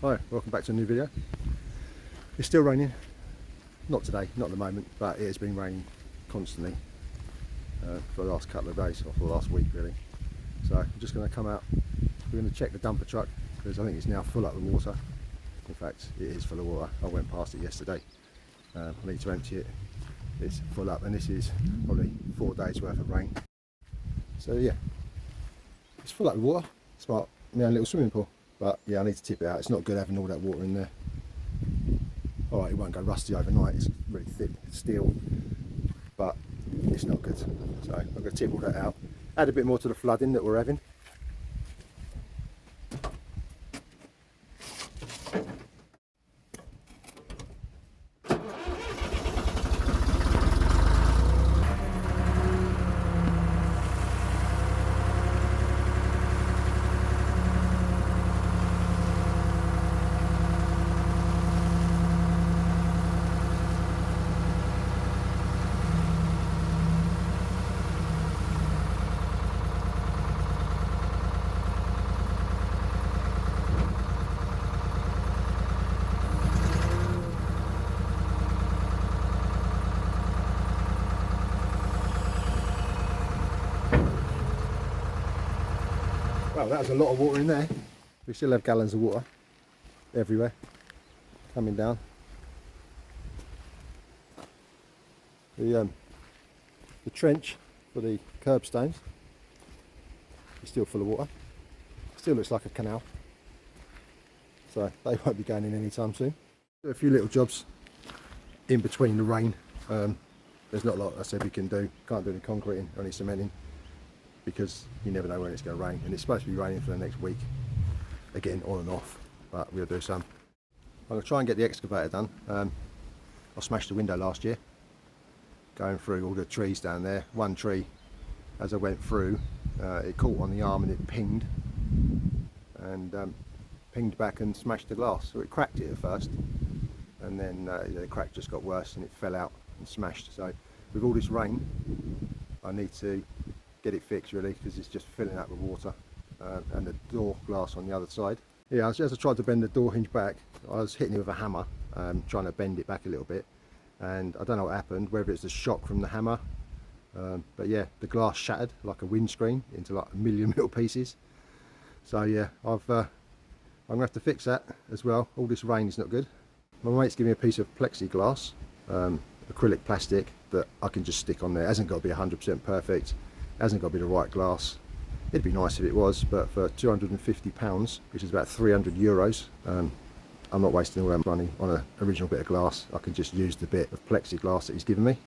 Hi, welcome back to a new video. It's still raining, not today, not at the moment, but it has been raining constantly for the last couple of days, or for the last week really. So I'm just going to come out, we're going to check the dumper truck because I think it's now full up with water. In fact, it is full of water. I went past it yesterday. I need to empty it. It's full up, and this is probably 4 days worth of rain. So yeah, it's full up with water. It's like my own little swimming pool. But yeah, I need to tip it out. It's not good having all that water in there. Alright, it won't go rusty overnight. It's really thick steel, but it's not good. So I'm going to tip all that out. Add a bit more to the flooding that we're having. Well, that was a lot of water in there. We still have gallons of water everywhere coming down. The trench for the curbstones is still full of water. Still looks like a canal, so they won't be going in anytime soon. Do a few little jobs in between the rain. There's not a lot I said we can do. Can't do any concreting or any cementing, because you never know when it's going to rain, and it's supposed to be raining for the next week, again on and off, but we'll do some. I'm going to try and get the excavator done. I smashed the window last year, going through all the trees down there. One tree, as I went through, it caught on the arm and it pinged, and pinged back and smashed the glass. So it cracked it at first, and then the crack just got worse and it fell out and smashed. So with all this rain, I need to get it fixed really, because it's just filling up with water, and the door glass on the other side. Yeah, as I tried to bend the door hinge back, I was hitting it with a hammer, trying to bend it back a little bit, and I don't know what happened, whether it's the shock from the hammer, but yeah, the glass shattered like a windscreen into like a million little pieces. So yeah, I'm gonna have to fix that as well. All this rain is not good. My mate's giving me a piece of plexiglass, acrylic plastic, that I can just stick on there. It hasn't got to be 100% perfect. Hasn't got to be the right glass. It'd be nice if it was, but for £250, which is about 300 euros, I'm not wasting all that money on an original bit of glass. I can just use the bit of plexiglass that he's given me.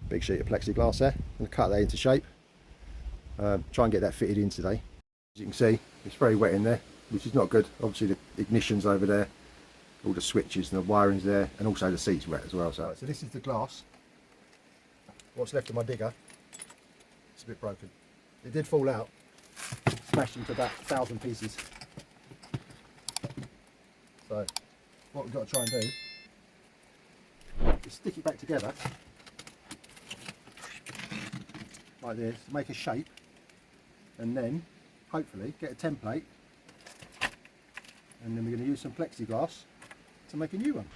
Big sheet of plexiglass there. I'm going to cut that into shape. Try and get that fitted in today. As you can see, it's very wet in there, which is not good. Obviously the ignition's over there, all the switches and the wiring's there, and also the seat's wet as well. So this is the glass. What's left of my digger. It's a bit broken. It did fall out, smashed into about 1,000 pieces. So what we've got to try and do is stick it back together like this, make a shape, and then hopefully get a template, and then we're going to use some plexiglass to make a new one.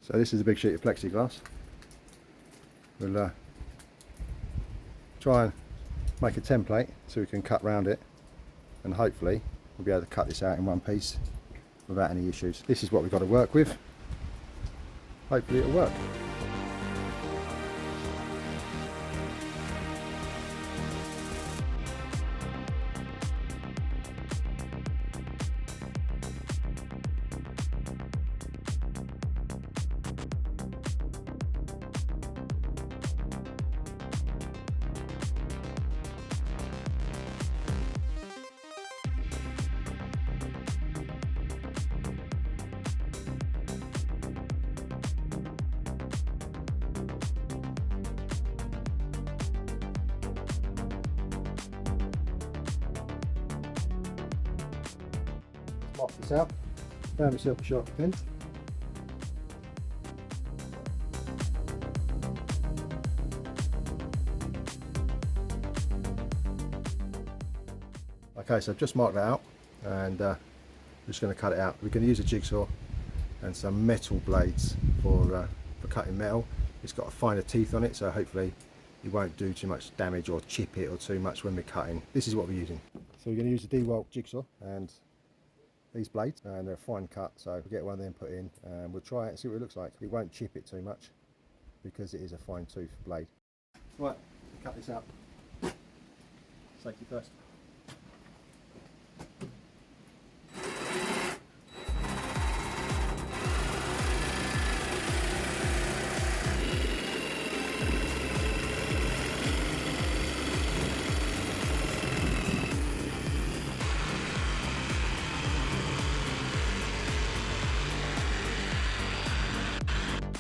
So this is a big sheet of plexiglass. We'll try and make a template so we can cut round it, and hopefully we'll be able to cut this out in one piece without any issues. This is what we've got to work with. Hopefully it'll work. Mark this out. Found myself a sharp pen. Okay, so I've just marked that out, and I'm just going to cut it out. We're going to use a jigsaw and some metal blades for cutting metal. It's got a finer teeth on it, so hopefully it won't do too much damage or chip it or too much when we're cutting. This is what we're using. So we're going to use a D-Walt jigsaw and these blades, and they're a fine cut, so we'll get one of them put in and we'll try it and see what it looks like. It won't chip it too much because it is a fine tooth blade. Right, cut this out. Safety first.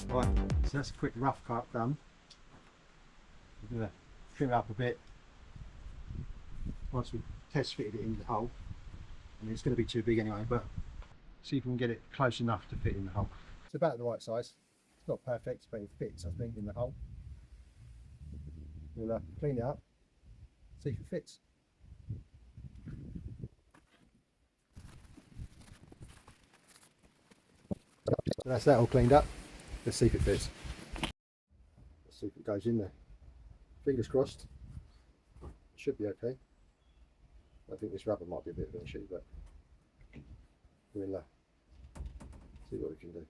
Right, so that's a quick rough cut done. We're going to trim it up a bit once we test fitted it in the hole. I mean, it's going to be too big anyway, but see if we can get it close enough to fit in the hole. It's about the right size. It's not perfect, but it fits, I think, in the hole. We'll clean it up, see if it fits. So that's that all cleaned up. Let's see if it fits. Let's see if it goes in there. Fingers crossed. It should be okay. I think this rubber might be a bit of an issue, but we'll see what we can do.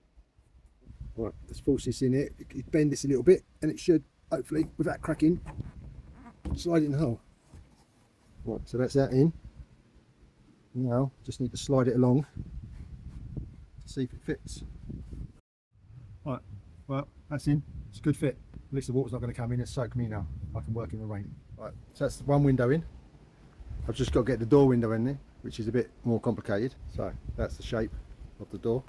Right, let's force this in here. Bend this a little bit, and it should, hopefully, without cracking, slide in the hole. Right, so that's that in. Now, just need to slide it along to see if it fits. Right, well, that's in. It's a good fit. At least the water's not going to come in and soak me now. I can work in the rain. Right, so that's one window in. I've just got to get the door window in there, which is a bit more complicated. So that's the shape of the door.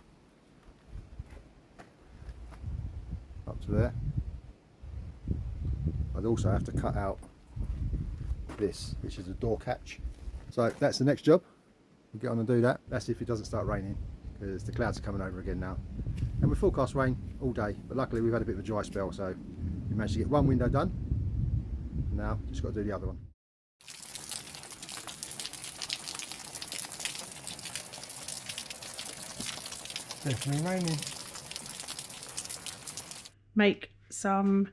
Up to there. I'd also have to cut out this, which is a door catch. So that's the next job. We'll get on and do that. That's if it doesn't start raining, because the clouds are coming over again now. And we forecast rain all day, but luckily we've had a bit of a dry spell, so we managed to get one window done. Now just got to do the other one. Definitely raining. Make some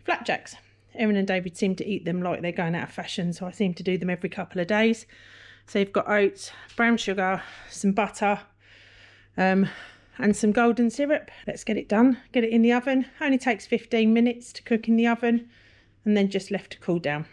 flapjacks. Erin and David seem to eat them like they're going out of fashion, so I seem to do them every couple of days. So you've got oats, brown sugar, some butter, and some golden syrup. Let's get it done. Get it in the oven. Only takes 15 minutes to cook in the oven, and then just left to cool down.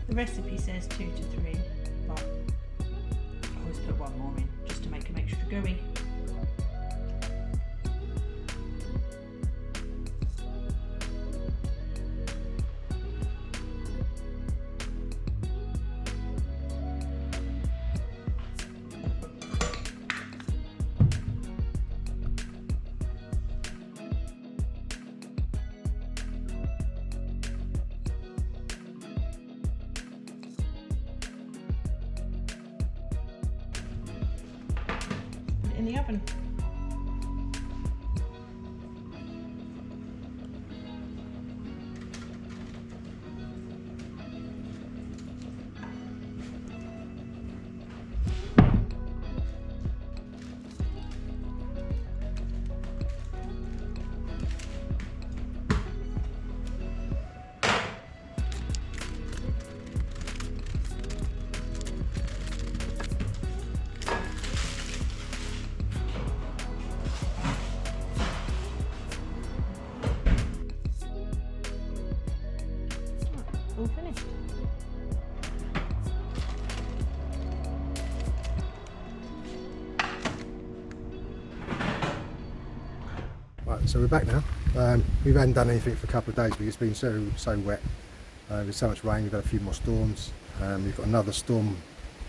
The recipe says 2 to 3, but I always put one more in just to make them extra gooey. in the oven. All finished. Right, so we're back now. We haven't done anything for a couple of days because it's been so wet. With so much rain, we've had a few more storms. We've got another storm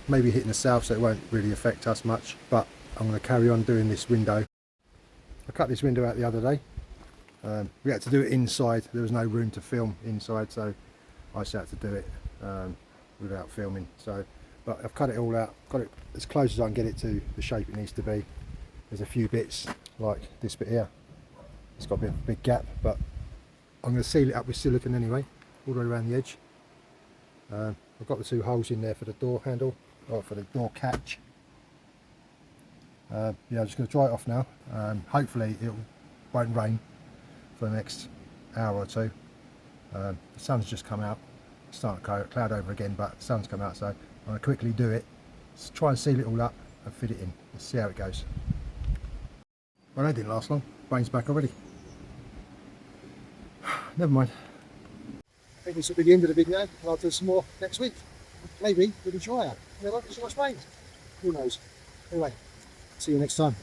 maybe hitting the south, so it won't really affect us much. But I'm going to carry on doing this window. I cut this window out the other day. We had to do it inside. There was no room to film inside, so I just had to do it without filming. But I've cut it all out, got it as close as I can get it to the shape it needs to be. There's a few bits like this bit here. It's got a bit of a big gap, but I'm going to seal it up with silicone anyway, all the way around the edge. I've got the 2 holes in there for the door handle, or for the door catch. Yeah, I'm just going to dry it off now. Hopefully it won't rain for the next hour or 2. The sun's just come out. It's starting to cloud over again, but the sun's come out, so I'm going to quickly do it. Let's try and seal it all up and fit it in. Let's see how it goes. Well, that didn't last long. Rain's back already. Never mind. I think this will be the end of the video. I'll do some more next week. Maybe with a dryer. It's so much rain. Who knows? Anyway, see you next time.